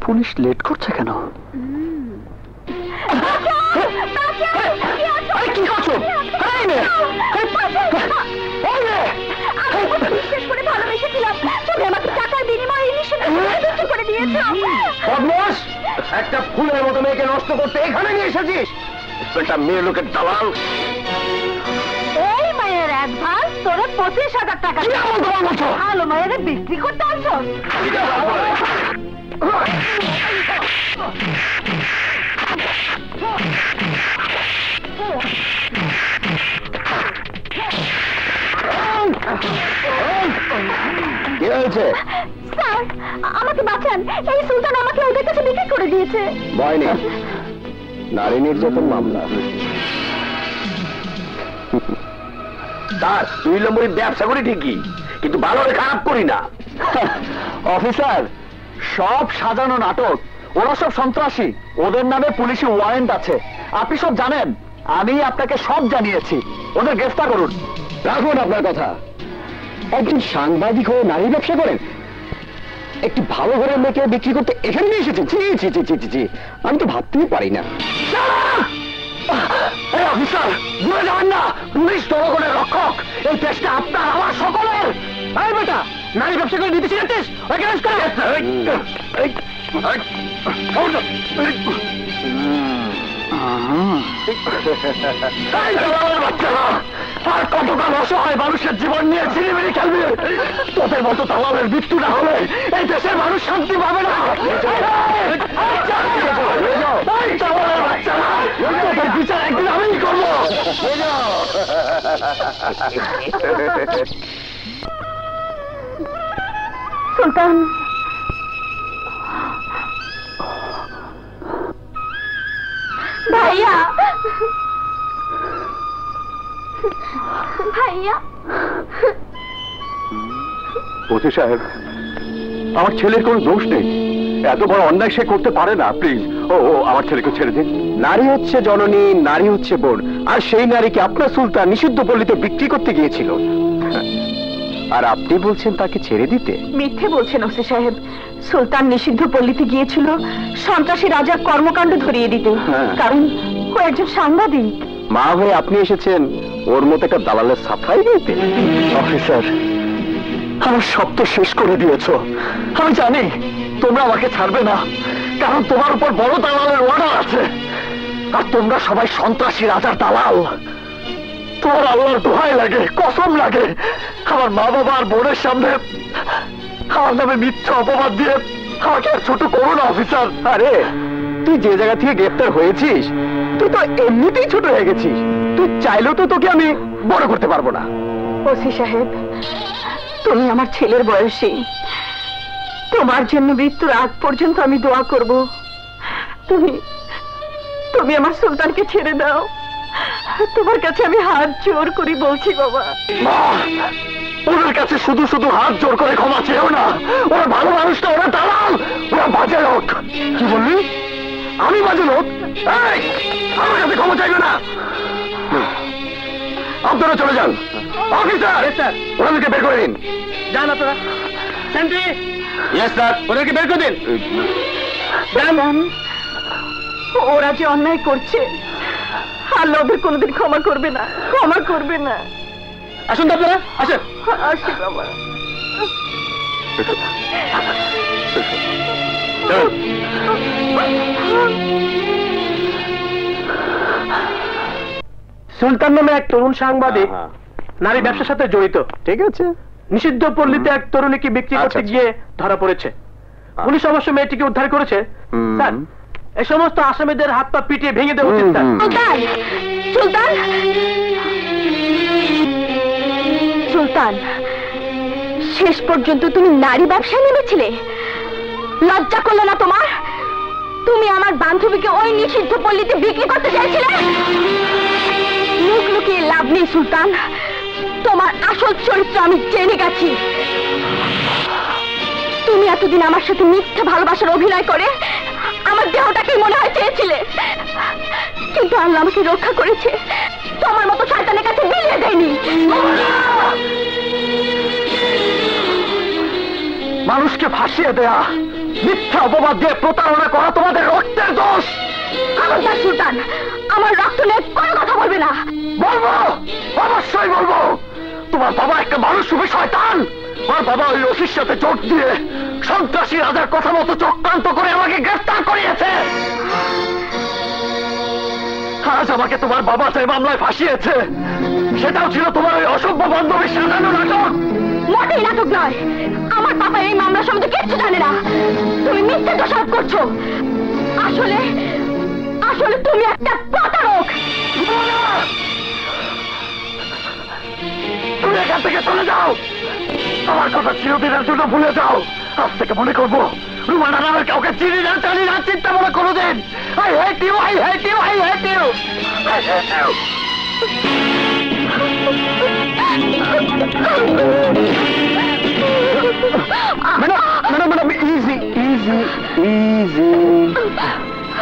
Police late করছে কেন? কি করছো? একটা ফুলের মতো মেয়েকে নষ্ট করতে এখানে নিয়ে এসেছিস? একটা মেয়ে লোকের দালাল। এই মায়ের অ্যাডভান্স তোরা 25,000 টাকা। ভালো মায়ের বিক্রি করতে আসছো? কি হয়েছে? স্যার আমাকে বাঁচান, এই সুলতান আমাকে ওদের কাছে বিক্রি করে দিয়েছে। ভয় নেই, নারী নির্যাতন মামলা। তার 2 নম্বরই ব্যবসা করি ঠিকই, কিন্তু ভালোভাবে খারাপ করি না। অফিসার, সব সাজানো নাটক, ওরা সব সন্ত্রাসী, ওদের নামে পুলিশি ওয়ারেন্ট আছে, আপনি সব জানেন। আমি আপনাকে সব জানিয়েছি, ওদের গ্রেফতার করুন। রাখুন আপনার কথা। একজন সাংবাদিক হয়ে নারী ব্যবসা করেন, একটি ভালো ঘরের মেয়েকে বিক্রি করতে এখানে নিয়ে এসেছেন? জি জি জি জি জি, আমি তো ভাবতেই পারি না। অফিসার, ভুলে যাবেন না, পুলিশ জনগণের রক্ষক। এই দেশটা আপনার আমার সকলের। এই বেটা, নারী ব্যবসা করে দিতে শিখেছিস? আর কতকাল অসহায় মানুষের জীবন নিয়ে ছিনিমিনি খেলবি? তোদের মতো দালালের মৃত্যু না হলে এই দেশের মানুষ শান্তি পাবে না। তোদের বিচার একদিন আমিই করবো। সুলতান, ভাইয়া ভাইয়া। ওসি সাহেব, আমার ছেলের কোনো দোষ নেই, এত বড় অন্যায় সে করতে পারে না। প্লিজ ও আমার ছেলেকে ছেড়ে দিন। নারী হচ্ছে জননী, নারী হচ্ছে বোন, আর সেই নারীকে আপনার সুলতান নিষিদ্ধ পল্লীতে বিক্রি করতে গিয়েছিল, আর আপনি বলছেন তাকে ছেড়ে দিতে? মিথ্যে বলছেন ওসি সাহেব, সুলতান নিষিদ্ধ পল্লীতে গিয়েছিল সন্ত্রাসী রাজার কর্মকাণ্ড ধরিয়ে দিতে, কারণ ও একজন সাংবাদিক। মা হয়ে আপনি এসেছেন ওর মতো একটা দালালের সাফাই দিতে? অফিসার, আমার সব তো শেষ করে দিয়েছ। আমি জানি তোমরা আমাকে ছাড়বে না, কারণ তোমার উপর বড় দালালের অর্ডার আছে, আর তোমরা সবাই সন্ত্রাসী রাজার দালাল। তোমার আল্লাহর দোহাই লাগে, কসম লাগে, আমার মা বাবা আর বোনের সামনে আমার নামে মিথ্যা অপবাদ দিয়ে আমাকে আর ছোট করো না অফিসার। আরে তুই যে জায়গা থেকে গ্রেফতার হয়েছিস, তুই তো এমনিতেই ছোট হয়ে গেছিস, তুই চাইলেও তো তোকে আমি বড় করতে পারবো না। ওসি সাহেব, তুমি আমার ছেলের বয়সী, তোমার জন্য মৃত্যুর আগ পর্যন্ত আমি দোয়া করব। তুমি তুমি আমার সুলতানকে ছেড়ে দাও, তোমার কাছে আমি হাত জোর করে বলছি বাবা। ওদের কাছে শুধু শুধু হাত জোর করে ক্ষমা চেয়েও না, ওরা ভালো মানুষ না, ওরা দালাল, ওরা বাজে লোক। কি বললি? আমি বাজে লোক? আমার কাছে ক্ষমা চাইবে না। আপনারা চলে যান। অফিসার, ওদেরকে বের করে দিন। যান আপনারা। সেন্ট্রি, ইয়েস স্যার, ওদেরকে বের করে দিন। যান, ওরা যে অন্যায় করছে আল্লাহ ওদের কোনোদিন ক্ষমা করবে না, ক্ষমা করবে না। আসুন আপনারা, আসেন। আসি বাবা। সুলতান নামে এক তরুণ সাংবাদিক নারী ব্যবসার সাথে জড়িত। ঠিক আছে। নিষিদ্ধ পল্লীতে এক তরুণীকে বিক্রি করতে গিয়ে ধরা পড়েছে। পুলিশ অবশ্য মেয়েটিকে উদ্ধার করেছে। স্যার, এই সমস্ত আসামিদের হাত পা পিটিয়ে ভেঙে দেওয়া উচিত। সুলতান, সুলতান, সুলতান, শেষ পর্যন্ত তুমি নারী ব্যবসায় নেমেছিলে? লজ্জা করলো না তোমার? তুমি আমার বান্ধবীকে ওই নিষিদ্ধ পল্লীতে বিক্রি করতে চাইছিলে। মুখ লুকিয়ে লাভ নেই সুলতান, তোমার আসল চরিত্র আমি জেনে গেছি। তুমি এতদিন আমার সাথে মিথ্যা ভালোবাসার অভিনয় করে আমার দেহটাকে মনে হয় চেয়েছিলে, কিন্তু আল্লাহ আমাকে রক্ষা করেছে, তোমার মতো শয়তানের কাছে বিলিয়ে দেয়নি। মানুষকে ফাঁসিয়ে দেয়া মিথ্যা অপবাদ দিয়ে প্রতারণা করা তোমাদের রক্তের দোষ। খবরদার সুলতান, আমার রক্ত নিয়ে কোনো কথা বলবে না। বলবো, অবশ্যই বলবো। তোমার বাবা একটা মানুষ রূপী শয়তান। আর বাবা ওই রশির সাথে জোট দিয়ে সন্ত্রাসী রাজার কথা মতো চক্রান্ত করে আমাকে গ্রেফতার করিয়েছে। আজ আমাকে তোমার বাবা যে মামলায় ফাঁসিয়েছে, সেটাও ছিল তোমার ওই অসভ্য বান্ধবীর সাজানো নাটক। মোটেই নাটক নয়। আমার বাবা এই মামলা সম্বন্ধে কিচ্ছু জানে না। তুমি মিথ্যে দোষারোপ করছো। আসলে আসলে তুমি একটা প্রতারক। তুমি এখান থেকে চলে যাও। আমার কথা চিরদিনের জন্য ভুলে যাও। আজ থেকে মনে করবো রুমানা নামের কাউকে চিনি না, জানি না, চিন্তা মনে কোনোদিন। I hate you, I hate you, I hate you, I hate you. Madam, easy easy easy.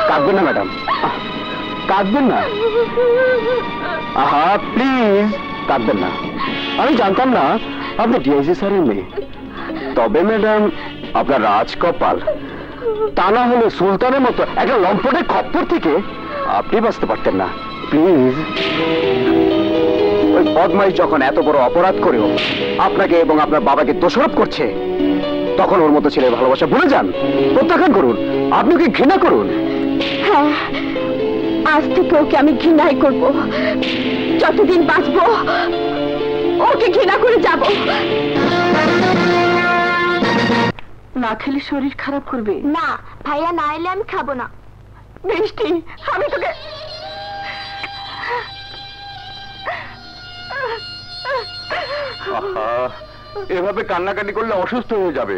কাঁদবেন না ম্যাডাম, কাঁদবেন না। আহা প্লিজ কাঁদবেন না। আমি জানতাম না আপনি ডিআইজি স্যারের মেয়ে। তবে ম্যাডাম, আপনার রাজকপাল। তা না হলে সুলতানের মতো একটা লম্পটের খপ্পর থেকে আপনি বাঁচতে পারতেন না। প্লিজ। ওই বদমাইশ যখন এত বড় অপরাধ করেও আপনাকে এবং আপনার বাবাকে দোষারোপ করছে, তখন ওর মতো ছেলের ভালোবাসা ভুলে যান, প্রত্যাখ্যান করুন, আপনি ওকে ঘৃণা করুন। হ্যাঁ, আজ থেকে ওকে আমি ঘৃণাই করব। যতদিন বাঁচবো ওকে ঘৃণা করে যাব। না খেলে শরীর খারাপ করবে। না ভাইয়া, না এলে আমি খাবো না। বৃষ্টি, আমি তোকে এভাবে কান্নাকাটি করলে অসুস্থ হয়ে যাবে।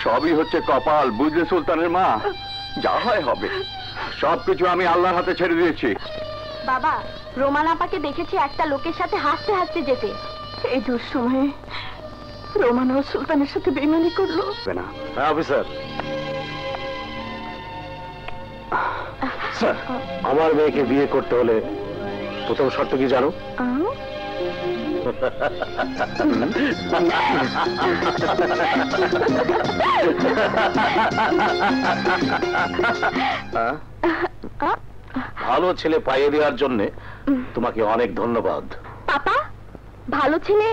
সবই হচ্ছে কপাল, বুঝলে সুলতানের মা। যা হয় হবে, সবকিছু আমি আল্লাহর হাতে ছেড়ে দিয়েছি। বাবা, রোমান আপাকে দেখেছি একটা লোকের সাথে হাসতে হাসতে যেতে। এই দুঃসময়ে রোমান ও সুলতানের সাথে বেইমানি করলো। হ্যাঁ অফিসার। স্যার, আমার মেয়েকে বিয়ে করতে হলে প্রথম শর্ত কি জানো? ভালো ছেলে পাইয়ে দেওয়ার জন্য তোমাকে অনেক ধন্যবাদ। পাপা, ভালো ছেলে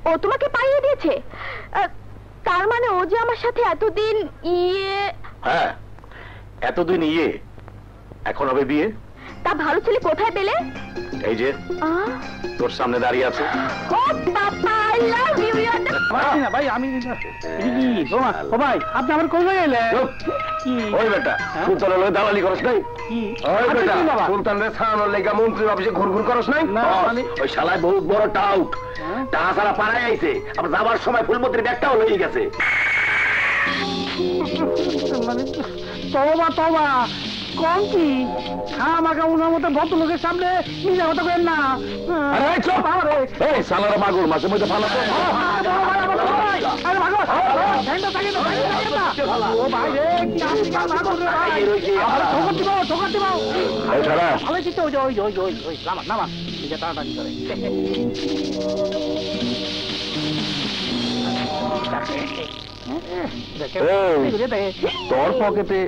ও তোমাকে পাইয়ে দিয়েছে? তার মানে ও যে আমার সাথে এতদিন হ্যাঁ, এতদিন এখন হবে বিয়ে। তা ভালো ছেলে কোথায় পেলে? এই যে তোর সামনে দাঁড়িয়ে আছে। ও পাপা, আই লাভ ইউ। ভাই আমি ভাই, আপনি আমার কোথায় গেলেন? ওই বেটা, সুলতানের লগে দালালি করস নাই? ওই বেটা, সুলতানের ছাড়ানোর লেগা মন্ত্রী অফিসে ঘুরঘুর করস নাই? ওই শালায় বহুত বড় টাউট, টাকা ছাড়া পাড়ায় আইছে। আবার যাবার সময় ফুলমতির ব্যাগটাও লয়ে গেছে। তবা তবা, কম কি খামাখা উনার মতো ভদ্রলোকের সামনে নিজে কথা কেন না? এই শালারা মাগুর মাছের মধ্যে ফালাতো। তোর পকেটে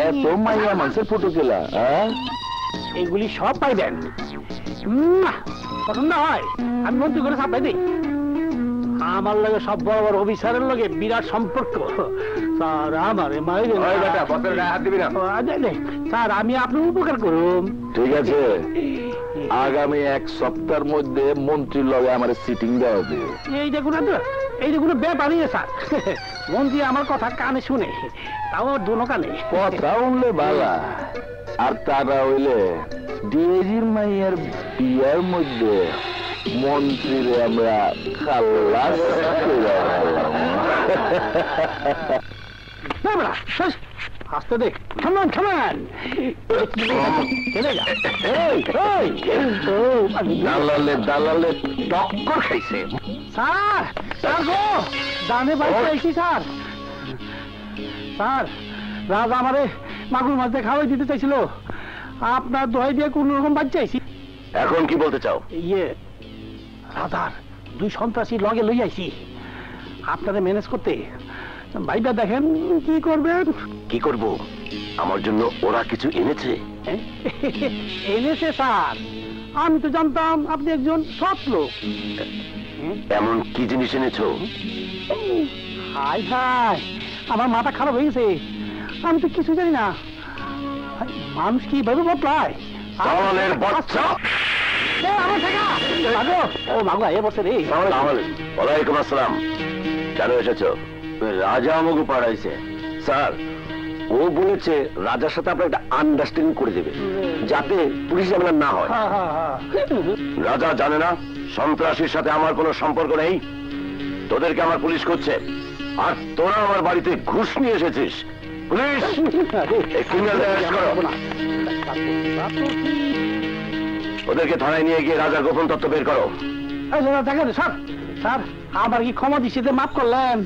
এত মাইয়া মানুষের ফটো কেলা? এইগুলি সব পাইবেন, পছন্দ হয় আমি মন্ত্রী করে সাপ্লাই দিই। আমার লগে সব বড় বড় অফিসারের লগে বিরাট সম্পর্ক। স্যার আমার হাত দিবি না স্যার, আমি আপনার উপকার করুন। ঠিক আছে, আগামী এক সপ্তাহের মধ্যে মন্ত্রীর লগে আমার সিটিং দেওয়া হবে। এই দেখুন, এই দেখুন ব্যাপারই স্যার, মন্ত্রী আমার কথা কানে শুনে, তাও দুনো কানে। কথা উনলে বালা, আর তারা হইলে ডিএজির মাইয়ার বিয়ার মধ্যে মন্ত্রীরে আমরা খাল্লাস করে আসতে দেখ, থামান থামান। দালালে টক্কর খাইছে। স্যার, স্যার গো, দানে বাইতে আইছি স্যার। স্যার, রাজা আমারে মাগুর মাছ দিয়ে খাওয়াই দিতে চাইছিল, আপনার দোহাই দিয়ে কোন রকম বাদ চাইছি। এখন কি বলতে চাও? রাজার দুই সন্ত্রাসী লগে লই আইছি আপনাদের ম্যানেজ করতে। ভাইটা দেখেন কি করবেন। কি করব? আমার জন্য ওরা কিছু এনেছে? এনেছে স্যার, আমি তো জানতাম আপনি একজন সৎ লোক। এমন কি জিনিস এনেছো? হাই হাই, আমার মাথা খারাপ হয়ে গেছে, আমি তো কিছু জানি না। মানুষ কি ভাবে বদলায়? দালালের বাচ্চা! ওয়ালাইকুম আসসালাম। কেন এসেছো? রাজা আমাকে পাঠাইছে। স্যার, ও বলেছে রাজার সাথে আপনার একটা আন্ডারস্ট্যান্ডিং করে দেবে, যাতে পুলিশ ঝামেলা না হয়। রাজা জানে না সন্ত্রাসীর সাথে আমার কোনো সম্পর্ক নেই। তোদেরকে আমার পুলিশ করছে, আর তোরা আমার বাড়িতে ঘুষ নিয়ে এসেছিস। পুলিশ, এই ক্রিমিনালদের অ্যারেস্ট করো। ওদেরকে থানায় নিয়ে গিয়ে রাজার গোপন তথ্য বের করো। দেখেন স্যার, স্যার আবার কি ক্ষমা দিচ্ছিতে মাফ করলেন?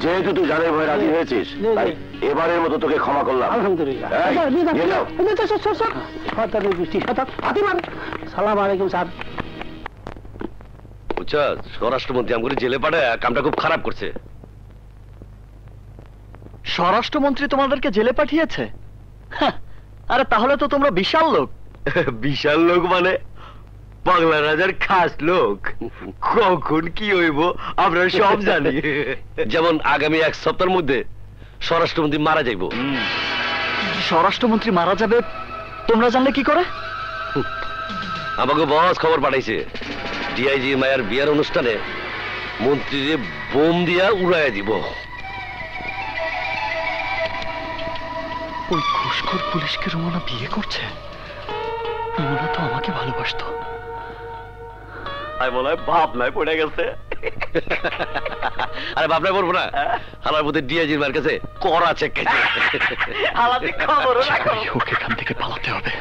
যেহেতু তুই জানের ভয়ে রাজি হয়েছিস, তাই এবারের মতো তোকে ক্ষমা করলাম। আলহামদুলিল্লাহ। সালাম আলাইকুম স্যার। বুঝছো, স্বরাষ্ট্রমন্ত্রী আমাকে জেলে পাঠায় কামটা খুব খারাপ করছে। স্বরাষ্ট্রমন্ত্রী তোমাদেরকে জেলে পাঠিয়েছে? আরে তাহলে তো তোমরা বিশাল লোক। বিশাল লোক মানে বাংলা রাজার খাস লোক। কখন কি হইব আমরা সব জানি। যেমন আগামী 1 সপ্তাহের মধ্যে স্বরাষ্ট্রমন্ত্রী মারা যাইব। স্বরাষ্ট্রমন্ত্রী মারা যাবে তোমরা জানলে কি করে? আমাকে বস খবর পাঠাইছে, ডিআইজি মায়ের বিয়ার অনুষ্ঠানে মন্ত্রীরে বোম দিয়া উড়াইয়া দিব। ওই ঘুষখোর পুলিশকে রুমানা বিয়ে করছে? রুমানা তো আমাকে ভালোবাসতো। মনে হয় ভাবনায় পড়ে গেছে। আরে ভাবনায় পড়বো না, হালার মধ্যে ডিআইজির মায়ের কাছে করা চেক খেয়েছে। ওকে এখান থেকে পালাতে হবে,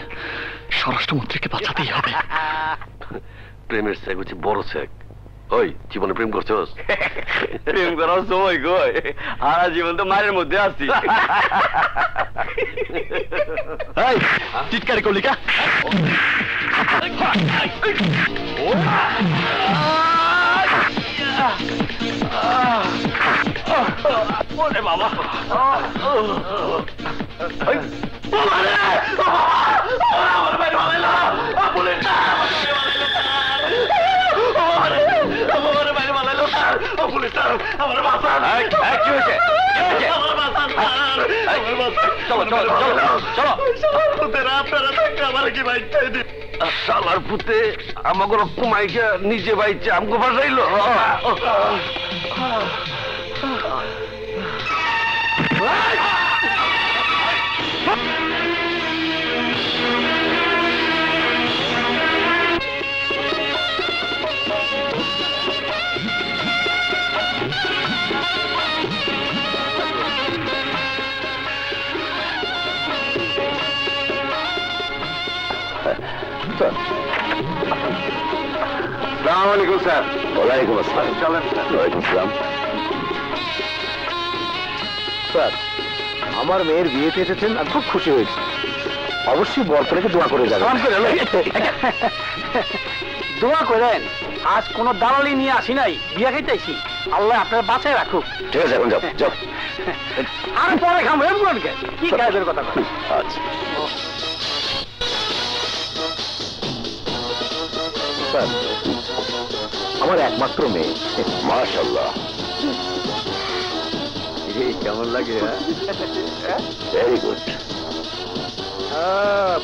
স্বরাষ্ট্রমন্ত্রীকে বাঁচাতেই হবে। প্রেমের চেক হচ্ছে বড় চেক। ওই জীবনে প্রেম করছোস? প্রেম করার সময় কই, সারা জীবন তো মায়ের মধ্যে আছি। টিটকারি করলি কা? বাবা শালার পুতে আমাকে কুমাইকে নিজে বাইছে আমাকে বাসাইল। আসসালামাইকুম স্যার। ওয়ালাইকুম আসসালাম। চলেন। ওয়ালাইকুম আসসালাম। স্যার, আমার মেয়ের বিয়েতে এসেছেন আর খুব খুশি হয়েছে। অবশ্যই বরপেলাকে দোয়া করে যাবেন। দোয়া করেন। আজ কোন দালালি নিয়ে আসি নাই, বিয়া খাইতেছি। আল্লাহ আপনার বাঁচায় রাখুক। ঠিক আছে, এখন যাও যাও। আর পরে খাবো এমনকে কি কাজের কথা। আচ্ছা স্যার, আমার একমাত্র মেয়ে। মাশাআল্লাহ, কেমন লাগে? Very good.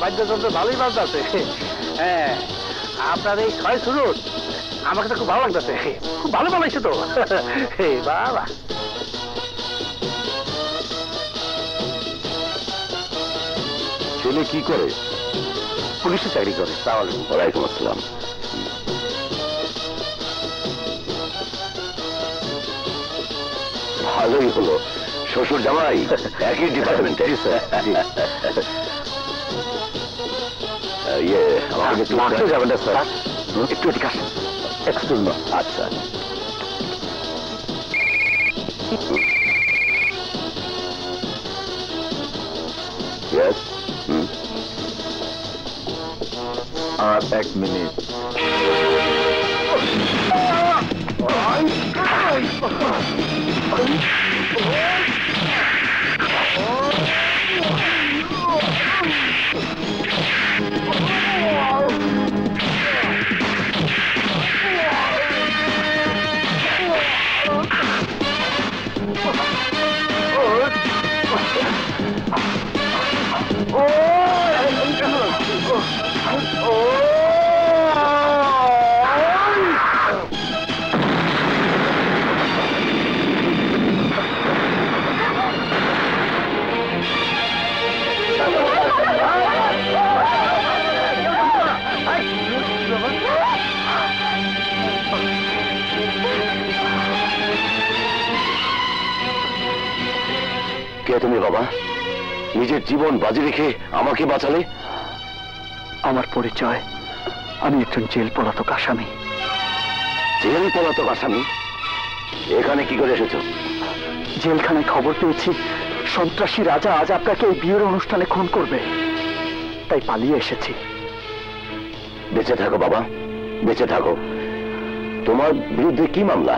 বাদ্যযন্ত্র ভালোই বাজতেছে। হ্যাঁ, আপনার এই ছয় সুরুট আমাকে তো খুব ভালো লাগতেছে। খুব ভালো বানাইছে তো। বাবা, ছেলে কি করে? পুলিশে চাকরি করে। তাহলে ওয়ালাইকুম আসসালাম। ভালোই হলো, শ্বশুর জামাই একই ডিপার্টমেন্টে। ইয়ে, আমাকে একটু যাবেন না স্যার? একটু ঠিক আছে, একটু। আচ্ছা, ইয়েস। আর 1 মিনিট। কে তুমি বাবা? নিজের জীবন বাজি রেখে আমাকে বাঁচালে। আমার পরিচয়, আমি একজন জেল পলাতক আসামি। জেল পলাতক আসামি? এখানে কি করে এসেছো? জেলখানায় খবর পেয়েছি সন্ত্রাসী রাজা আজ আপনাকে এই বিয়ের অনুষ্ঠানে খুন করবে, তাই পালিয়ে এসেছি। বেঁচে থাকো বাবা, বেঁচে থাকো। তোমার বিরুদ্ধে কি মামলা,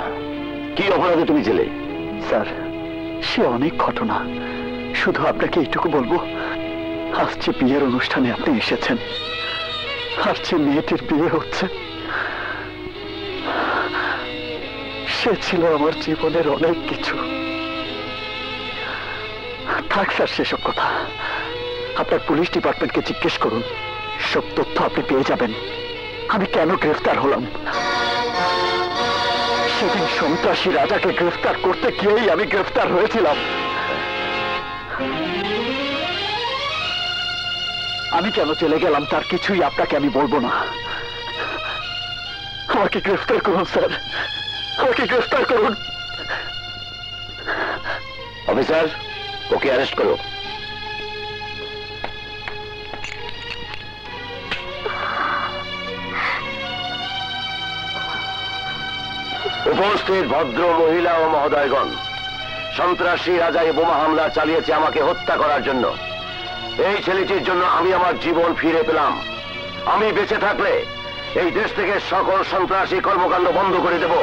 কি অপরাধে তুমি জেলে? স্যার, সে অনেক ঘটনা, শুধু আপনাকে এইটুকু বলবো, আজ যে বিয়ের অনুষ্ঠানে আপনি এসেছেন, আর যে মেয়েটির বিয়ে হচ্ছে, সে ছিল আমার জীবনের অনেক কিছু। থাক স্যার সেসব কথা, আপনার পুলিশ ডিপার্টমেন্টকে জিজ্ঞেস করুন, সব তথ্য আপনি পেয়ে যাবেন। আমি কেন গ্রেফতার হলাম, সেদিন সন্ত্রাসী রাজাকে গ্রেফতার করতে গিয়েই আমি গ্রেফতার হয়েছিলাম। আমি কেন চলে গেলাম তার কিছুই আপনাকে আমি বলবো না। আমাকে গ্রেফতার করুন স্যার, আমাকে গ্রেফতার করুন। অফিসার, ওকে অ্যারেস্ট করো। উপস্থিত ভদ্র মহিলা ও মহোদয়গণ, সন্ত্রাসী রাজা এই বোমা হামলা চালিয়েছে আমাকে হত্যা করার জন্য। এই ছেলেটির জন্য আমি আমার জীবন ফিরে পেলাম। আমি বেঁচে থাকলে এই দেশ থেকে সকল সন্ত্রাসী কর্মকাণ্ড বন্ধ করে দেব।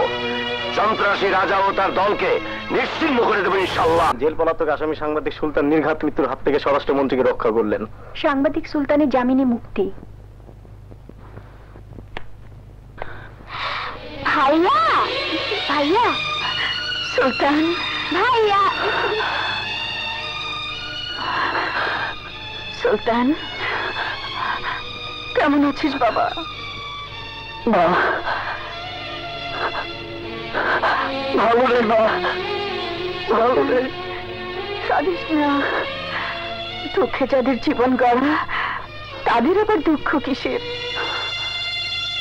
সন্ত্রাসী রাজা ও তার দলকে নিশ্চিহ্ন করে দেব ইনশাআল্লাহ। জেল পলাতক আসামি সাংবাদিক সুলতান নির্ঘাত মৃত্যুর হাত থেকে স্বরাষ্ট্রমন্ত্রীকে রক্ষা করলেন। সাংবাদিক সুলতানের জামিনে মুক্তি। ভাইয়া, ভাইয়া, সুলতান ভাইয়া। সুলতান, কেমন আছিস বাবা? মা, ভালো নেই মা, ভালো নেই। কাঁদিস না, দুঃখে যাদের জীবন গড়া তাদের আবার দুঃখ কিসের?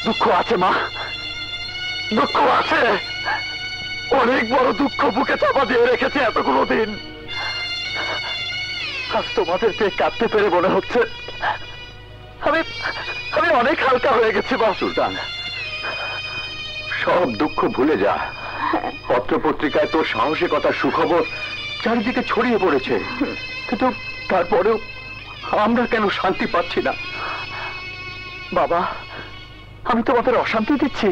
দুঃখ আছে মা, দুঃখ আছে, অনেক বড় দুঃখ বুকে চাপা দিয়ে রেখেছে এতগুলো দিন। আজ তোমাদেরকে কাঁদতে পেরে মনে হচ্ছে আমি আমি অনেক হালকা হয়ে গেছি বা সুলতান। সব দুঃখ ভুলে যা। পত্র পত্রিকায় তোর সাহসিকতার সুখবর চারিদিকে ছড়িয়ে পড়েছে, কিন্তু তারপরেও আমরা কেন শান্তি পাচ্ছি না? বাবা, আমি তোমাদের অশান্তি দিচ্ছি?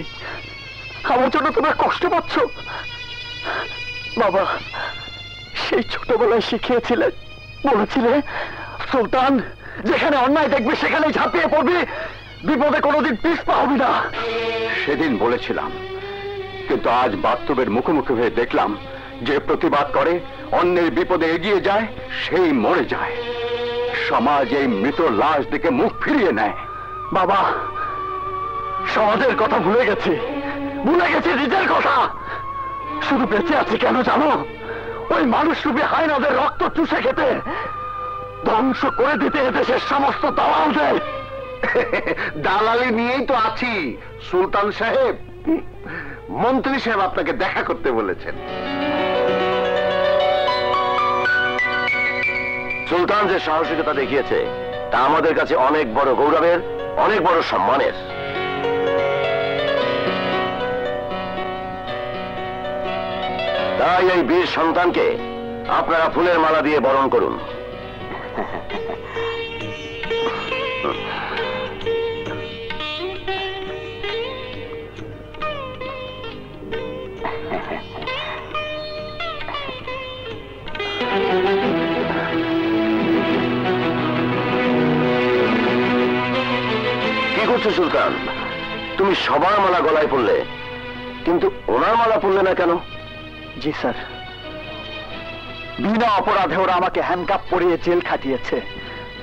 আমার জন্য তোমরা কষ্ট পাচ্ছ? বাবা, সেই ছোটবেলায় শিখিয়েছিলে, বলেছিলে সুলতান, যেখানে অন্যায় দেখবি সেখানেই ঝাঁপিয়ে পড়বি, বিপদে কোনোদিন পিছপা হবি না। সেদিন বলেছিলাম, কিন্তু আজ বাস্তবের মুখোমুখি হয়ে দেখলাম, যে প্রতিবাদ করে, অন্যের বিপদে এগিয়ে যায়, সেই মরে যায়। সমাজ এই মৃত লাশ দেখে মুখ ফিরিয়ে নেয়। বাবা, সমাজের কথা ভুলে গেছি, ভুলে গেছি নিজের কথা। শুধু বেঁচে আছি কেন জানো? ওই মানুষরূপী হায়নাদের রক্ত চুষে খেতে, ধ্বংস করে দিতে এদেশের সমস্ত দালালদের। দালালি নিয়েই তো আছি সুলতান সাহেব। মন্ত্রী সাহেব আপনাকে দেখা করতে বলেছেন। সুলতান যে সাহসিকতা দেখিয়েছে তা আমাদের কাছে অনেক বড় গৌরবের, অনেক বড় সম্মানের। তাই এই বীর সন্তানকে আপনারা ফুলের মালা দিয়ে বরণ করুন। কি করছো সুলতান? তুমি সবার মালা গলায় পড়লে, কিন্তু ওনার মালা পড়লে না কেন? জি স্যার, বিনা অপরাধে ওরা আমাকে হ্যান্ডকাপ পরিয়ে জেল খাটিয়েছে,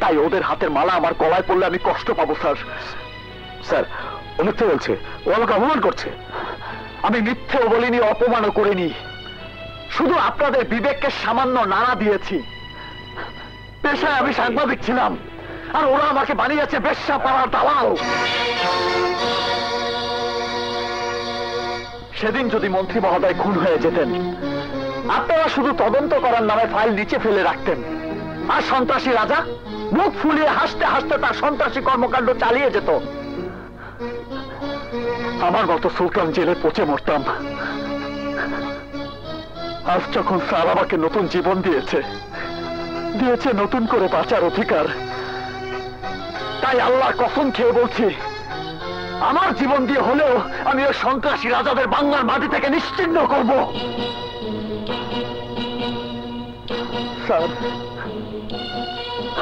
তাই ওদের হাতের মালা আমার গলায় পড়লে আমি কষ্ট পাবো স্যার। স্যার, ও মিথ্যে বলছে, ও আমাকে অপমান করছে। আমি মিথ্যেও বলিনি, অপমানও করিনি, শুধু আপনাদের বিবেককে সামান্য নাড়া দিয়েছি। পেশায় আমি সাংবাদিক ছিলাম, আর ওরা আমাকে বানিয়েছে বেশ্যা পাড়ার দালাল। সেদিন যদি মন্ত্রী মহোদয় খুন হয়ে যেতেন, আপনারা শুধু তদন্ত করার নামে ফাইল নিচে ফেলে রাখতেন, আর সন্ত্রাসী রাজা মুখ ফুলিয়ে হাসতে হাসতে তার সন্ত্রাসী কর্মকাণ্ড চালিয়ে যেত। আমার মতো সুলতান জেলে পচে মরতাম। আজ যখন স্যার আমাকে নতুন জীবন দিয়েছে নতুন করে বাঁচার অধিকার, তাই আল্লাহর কসম খেয়ে বলছি, আমার জীবন দিয়ে হলেও আমি ওই সন্ত্রাসী রাজাদের বাংলার মাটি থেকে নিশ্চিহ্ন করব। স্যার,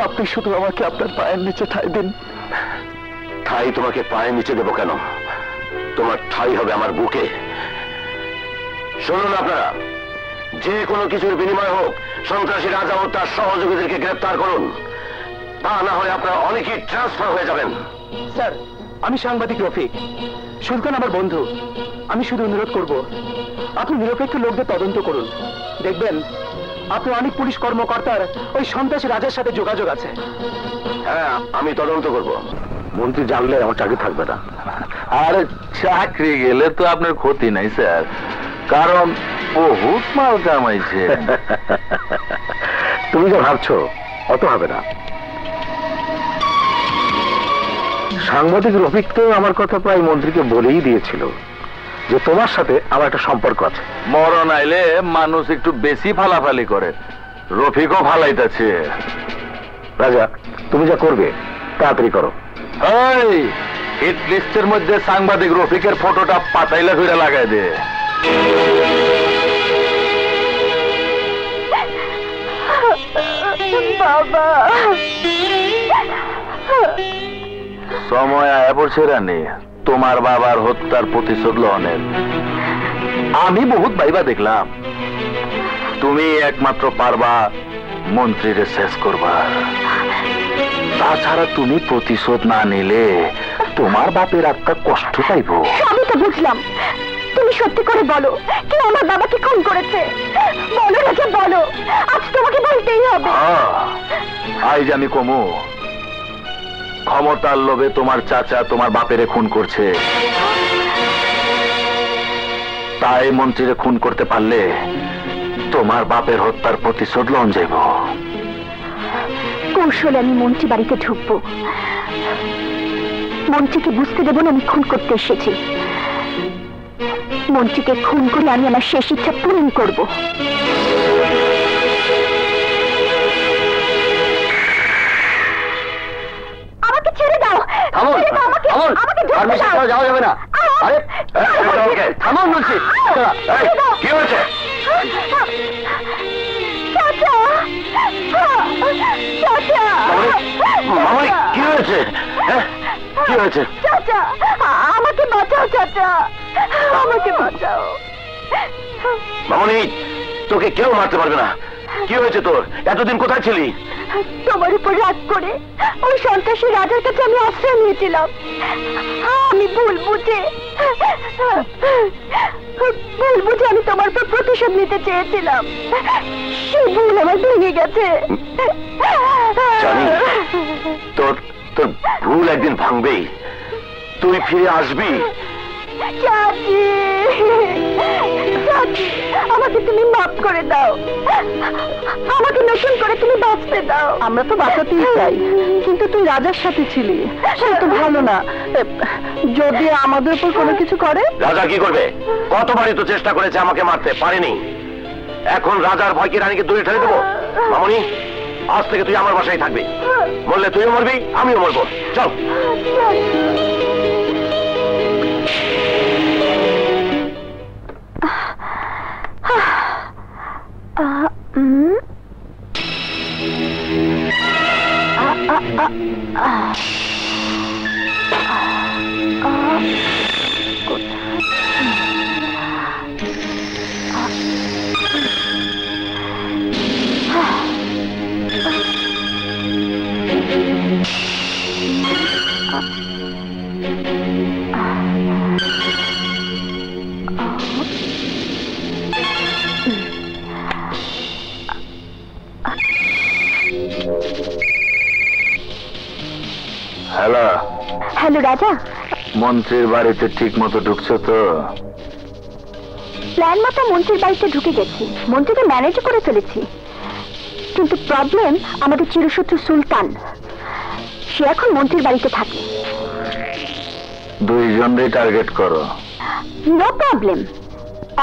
আপনি শুধু আমাকে আপনার পায়ের নিচে ঠাঁই দিন। ঠাই তোমাকে পায়ের নিচে দেবো কেন? তোমার ঠাই হবে আমার বুকে। শুনুন আপনারা, যে কোনো কিছুর বিনিময় হোক সন্ত্রাসী রাজা ও তার সহযোগীদেরকে গ্রেপ্তার করুন, তা না হলে আপনারা অনেকেই ট্রান্সফার হয়ে যাবেন। স্যার, আমি সাংবাদিক রফিক, সুলতান আমার বন্ধু। আমি শুধু অনুরোধ করব, আপনি নিরপেক্ষ লোকদের তদন্ত করুন। দেখবেন আপনার অনেক পুলিশ কর্মকর্তার ওই সন্ত্রাসী রাজার সাথে যোগাযোগ আছে। হ্যাঁ, আমি তদন্ত করব। মন্ত্রী জানলে আমার চাকরি থাকবে না। আর চাকরি গেলে তো আপনার ক্ষতি নাই স্যার, কারণ বহুত মাল কামাইছে। তুমি যা ভাবছো অত হবে না। সাংবাদিক রফিক তো আমার কথা প্রায় মন্ত্রীকে বলেই দিয়েছিল যে তোমার সাথে আমার একটা সম্পর্ক আছে। মরণ আইলে মানুষ একটু বেশি ফালাফালি করে, রফিকও ফালাইতেছে। রাজা, তুমি যা করবে তাড়াতাড়ি করো। এই হিট লিস্টের মধ্যে সাংবাদিক রফিকের ফটোটা পাতাইলা ফিরে লাগাই দে। বাবা, সময় আয়া পড়ছে রানী তোমার বাবার হত্যার প্রতিশোধ গ্রহণের। আমি বহুত ভাইবা দেখলাম, তুমি একমাত্র পারবা মন্ত্রীরে শেষ করবা। তাছাড়া তুমি প্রতিশোধ না নিলে তোমার বাপের আত্মা কষ্ট পাইব। আমি তো বুঝলাম, তুমি সত্যি করে বলো, কে আমার বাবাকে খুন করেছে? বলো রাজা, বলো, আজ তোমাকে বলতেই হবে। আজ আমি কমু, ক্ষমতার লোভে তোমার চাচা তোমার বাপেরে খুন করছে, তাই মন্ত্রীরে খুন করতে পারলে তোমার বাপের হত্যার প্রতিশোধ লন যাইব। কৌশলে আমি মন্ত্রী বাড়িতে ঢুকবো, মন্ত্রীকে বুঝতে দেব না আমি খুন করতে এসেছি। মন্ত্রীকে খুন করে আমি আমার শেষ ইচ্ছা পূরণ করব। আমাকে ছেড়ে দাও, ছেড়ে দাও আমাকে, আমাকে ঢুকতে দাও। যাওয়া যাবে না। আরে থামুন বলছি। কি হয়েছে? চাচা, চাচা, মামাই, কি হয়েছে? কি হয়েছে? চাচা, আমাকে বাঁচাও চাচা, আমাকে বাঁচাও। মামনি, তোকে কেউ মারতে পারবে না। কি হয়েছে তোর? এতদিন কোথায় ছিলি? তোমার উপর রাগ করে ওই সন্ত্রাসী রাজার কাছে আমি আশ্রয় নিয়েছিলাম। আমি ভুল বুঝে আমি তোমার উপর প্রতিশোধ নিতে চেয়েছিলাম। সেই ভুল আমার ভেঙে গেছে। জানি তোর তোর ভুল একদিন ভাঙবেই, তুই ফিরে আসবি। চাচি, চাচি, আমাকে তুমি মাফ করে দাও, আমাকে নতুন করে তুমি বাঁচতে দাও। আমরা তো বাঁচাতেই চাই, কিন্তু তুই রাজার সাথে ছিলি, সেটা তো ভালো না। যদি আমাদের উপর কোনো কিছু করে? রাজা কি করবে? কতবারই তো চেষ্টা করেছে আমাকে মারতে, পারেনি। এখন রাজার ভয়কে রানীকে দূরে ঠেলে দেবো? মামনি, আজ থেকে তুই আমার বাসায় থাকবি। মরলে তুইও মরবি, আমিও মরবো। চল। হ্যালো। হ্যালো রাজা, মন্ত্রীর বাড়িতে ঠিক মতো ঢুকছো তো? প্ল্যান মতো মন্ত্রীর বাড়িতে ঢুকে গেছি, মন্ত্রীকে ম্যানেজ করে ফেলেছি। কিন্তু প্রবলেম আমাদের চিরশত্রু সুলতান, সে এখন মন্ত্রীর বাড়িতে থাকে। দুইজনই টার্গেট করো। নো প্রবলেম,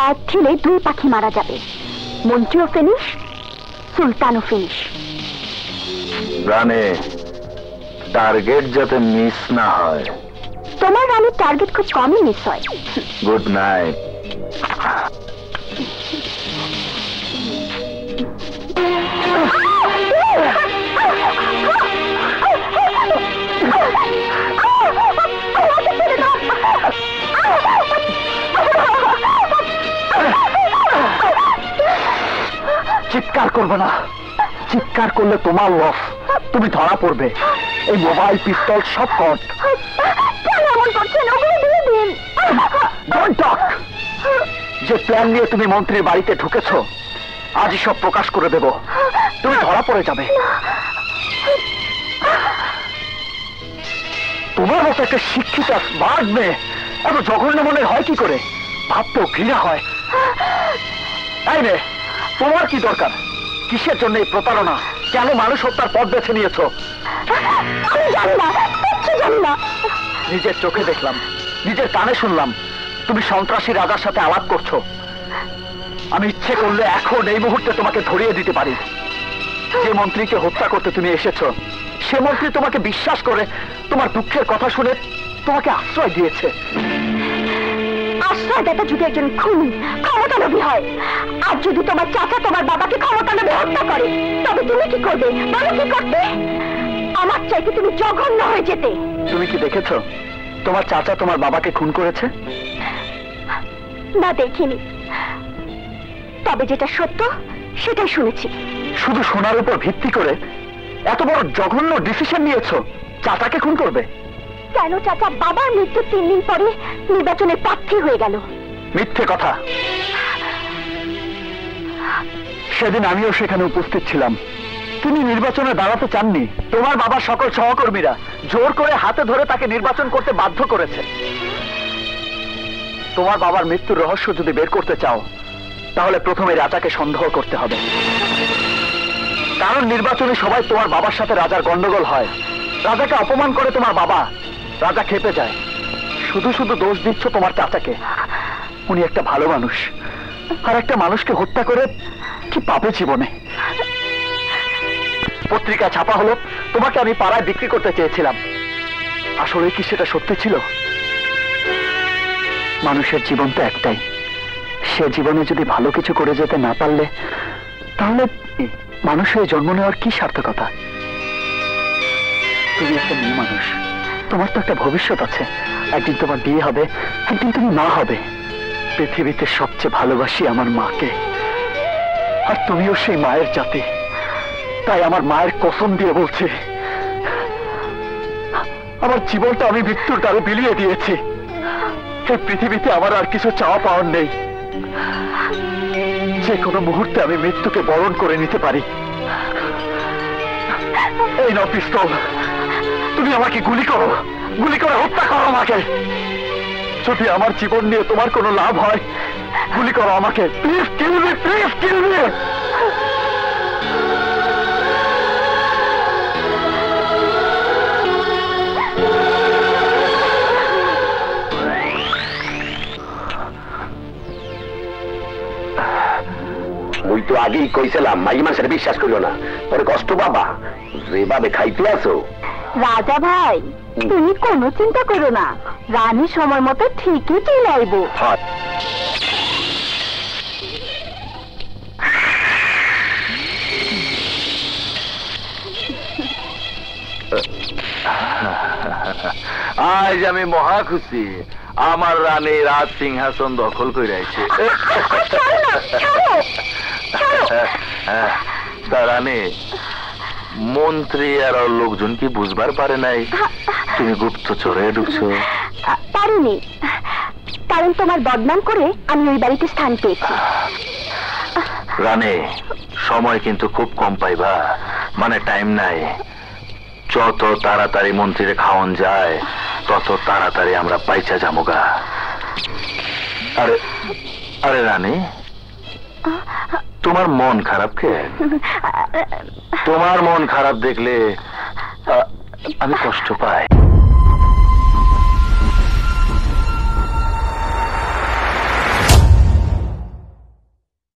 এক ঠেলে দুই পাখি মারা যাবে, মন্ত্রীও ফিনিশ, সুলতানও ফিনিশ। রানে, টার্গেট যাতে মিস না হয়। তোমার রানীর টার্গেট খুব কমই মিস হয়। Good night. চিৎকার করবে না, চিৎকার করলে তোমার লস, তুমি ধরা পড়বে। এই মোবাইল পিস্তল সব কট। Don't talk! যে প্ল্যান নিয়ে তুমি মন্ত্রীর বাড়িতে ঢুকেছ আজই সব প্রকাশ করে দেব, তুমি ধরা পড়ে যাবে। তোমার মতো একটা শিক্ষিত স্মার্ট মেয়ে এত জঘন্য মনে হয় কি করে? ভাবতেও ঘৃণা হয়। এই মেয়ে, তোমার কি দরকার? কিসের জন্য এই প্রতারণা? কেন মানুষ হত্যার পথ বেছে নিয়েছো? নিজের চোখে দেখলাম, নিজের কানে শুনলাম তুমি সন্ত্রাসী রাজার সাথে আলাপ করছো। আমি ইচ্ছে করলে এখন এই মুহূর্তে তোমাকে ধরিয়ে দিতে পারি। যে মন্ত্রীকে হত্যা করতে তুমি এসেছো সে মন্ত্রী তোমাকে বিশ্বাস করে তোমার দুঃখের কথা শুনে তোমাকে আশ্রয় দিয়েছে। আশ্রয়দাতা যদি একজন খুনি ক্ষমতালোভী হয়, আর যদি তোমার চাচা তোমার বাবাকে ক্ষমতালোভী হত্যা করে, তবে তুমি কি করবে? বলো কি করতে? আমার চাইতে তুমি জঘন্য হয়ে যেতে। তুমি কি দেখেছো তোমার চাচা তোমার বাবাকে খুন করেছে? না, দেখিনি, তবে যেটা সত্য সেটাই শুনেছি। শুধু শোনার উপর ভিত্তি করে এত বড় জঘন্য ডিসিশন নিয়েছো চাচাকে খুন করবে? কেন চাচা বাবার মৃত্যুর 3 দিন পরে নির্বাচনের প্রার্থী হয়ে গেল? মিথ্যে কথা। সেদিন আমিও সেখানে উপস্থিত ছিলাম। তিনি নির্বাচনে দাঁড়াতে চাননি। তোমার বাবার সকল সহকর্মীরা জোর করে হাতে ধরে তাকে নির্বাচন করতে বাধ্য করেছে। তোমার বাবার মৃত্যুর রহস্য যদি বের করতে চাও তাহলে প্রথমে রাজাকে সন্দেহ করতে হবে। কারণ নির্বাচনে সবাই তোমার বাবার সাথে রাজার গন্ডগোল হয়। রাজাকে অপমান করে তোমার বাবা, রাজা খেপে যায়। শুধু শুধু দোষ দিচ্ছ তোমার চাচাকে। উনি একটা ভালো মানুষ, আর একটা মানুষকে হত্যা করে কি পাবে জীবনে? পত্রিকা ছাপা হলো তোমাকে আমি পাড়ায় বিক্রি করতে চেয়েছিলাম। আসলে কি সেটা সত্যি ছিল? মানুষের জীবন তো একটাই, সে জীবনে যদি ভালো কিছু করে যেতে না পারলে তাহলে মানুষ হয়ে জন্ম নেওয়ার কি সার্থকতা? তুমি একটা মেয়ে মানুষ, তোমার তো একটা ভবিষ্যৎ আছে। একদিন তোমার বিয়ে হবে, একদিন তুমি মা হবে। পৃথিবীতে সবচেয়ে ভালোবাসি আমার মাকে, আর তুমিও সেই মায়ের জাতি। তাই আমার মায়ের কসম দিয়ে বলছি, আমার জীবনটা আমি মৃত্যুর দ্বারে বিলিয়ে দিয়েছি। এই পৃথিবীতে আমার আর কিছু চাওয়া পাওয়ার নেই। যে কোনো মুহূর্তে আমি মৃত্যুকে বরণ করে নিতে পারি। এই নাও পিস্তল, তুমি আমাকে গুলি করো, গুলি করে হত্যা করো আমাকে। যদি আমার জীবন নিয়ে তোমার কোনো লাভ হয়, গুলি করো আমাকে। Please kill me, please kill me. মুই তো আগেই কইছিলাম মাই মানুষের বিশ্বাস করিও না, পরে কষ্ট বাবা যেভাবে খাইতে আসো। রাজা ভাই, তুমি কোনো চিন্তা করো না, রানী সময় মতো ঠিকই চলে আইবো। আজ আমি মহা খুশি, আমার রানী রাজ সিংহাসন দখল করে আইছে। তা রানী, মন্ত্রী আর ওর লোকজন কি বুঝবার পারে নাই তুমি গুপ্তচরে ঢুকছো? পারিনি, কারণ তোমার বদনাম করে আমি ওই বাড়িতে স্থান পেয়েছি। রানী, সময় কিন্তু খুব কম পাইবা, মানে টাইম নাই। যত তাড়াতাড়ি মন্ত্রীরে খাওয়ান যায় তত তাড়াতাড়ি আমরা পাইচা যামুগা। আরে আরে রানী, তোমার মন খারাপ কে? তোমার মন খারাপ দেখলে আমি কষ্ট পাই।